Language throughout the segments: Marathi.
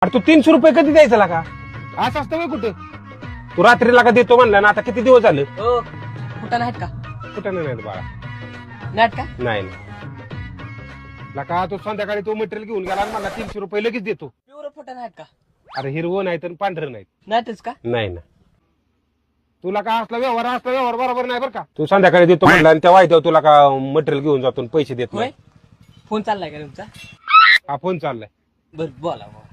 अरे तू 300 रुपये कधी द्यायचा का? असं असतं कुठं? तू रात्रीला का देतो म्हणला ना, आता किती दिवस झाले? हो कुठं नाहीत का? कुठं नाही बाळा, नाहीत का? नाही लका तू संध्याकाळी तो मटेरियल घेऊन गेला आणि मला 300 रुपये लगेच देतो. प्युअर फुटा नाहीत का? अरे हिरवं नाही तर पांढरं नाही. नाहीतच का? नाही ना, तुला का असला व्यवहार बरोबर नाही बरं का. तू संध्याकाळी देतो म्हणला आणि त्या वायद्यावर तुला का मटेरियल घेऊन जातो आणि पैसे देत होय नाही. फोन चाललाय का तुमचा? हा फोन चाललाय. बर बोला बाबा.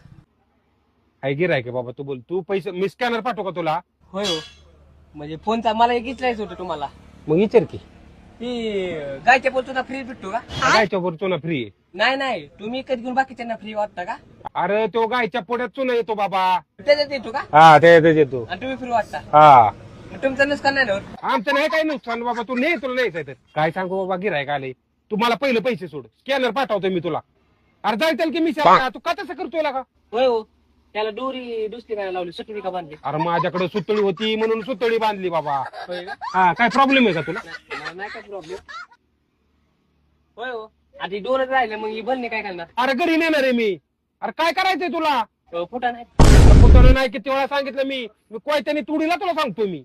आहे गिराय का बाबा, तू बोल. तू पैसे मी स्कॅनर पाठवू का तुला? होय हो म्हणजे फोनचा मला एक विचारायचं होतं तुम्हाला. मग विचार की. ती गायच्या बोलतो फ्री भेटतो का? गायच्या वर चुना फ्री आहे. नाही तुम्ही कधी घेऊन बाकीच्यांना फ्री वाटता का? अरे तो गायच्या पोट्यात चुना येतो बाबा. त्याच्यात येतो का? हा ते येतो. आणि तुम्ही फ्री वाटता? हा मग तुमचं नुकसान नाही ना होत? आमचं नाही काही नुकसान बाबा. तू नाही, तुला नाही तर काय सांगू बाबा, गिरायक आले. तू मला पहिले पैसे सोड, स्कॅनर पाठवतो मी तुला. अरे जायचं की मी तू का तसं करतोय का? होय हो त्याला दोरी दुसरी काय लावली सुटली का बांधली? अरे माझ्याकडे सुतळी होती म्हणून सुतळी बांधली बाबा. होय का? हा काय प्रॉब्लेम आहे का तुला? मला नाही काय प्रॉब्लेम. होय हो आधी दोनच राहिले मग ही बनणे काय करणार? अरे घरी नेणार आहे मी. अरे काय करायचंय तुला? फुटा नाही. कुठं नाही, किती वेळा सांगितलं मी कोयत्याने तुडीला तुला सांगतो मी.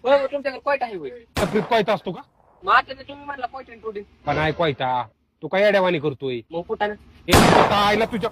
होय हो, तुमच्याकडे कोयता आहे होय? तपलीत कोयता असतो का? मग आता ते तुम्ही म्हणला कोयता टोडी पण नाही कोयता. तू काय अड्यावानी करतोय? मग फुटा हे आता आईला तुझ्या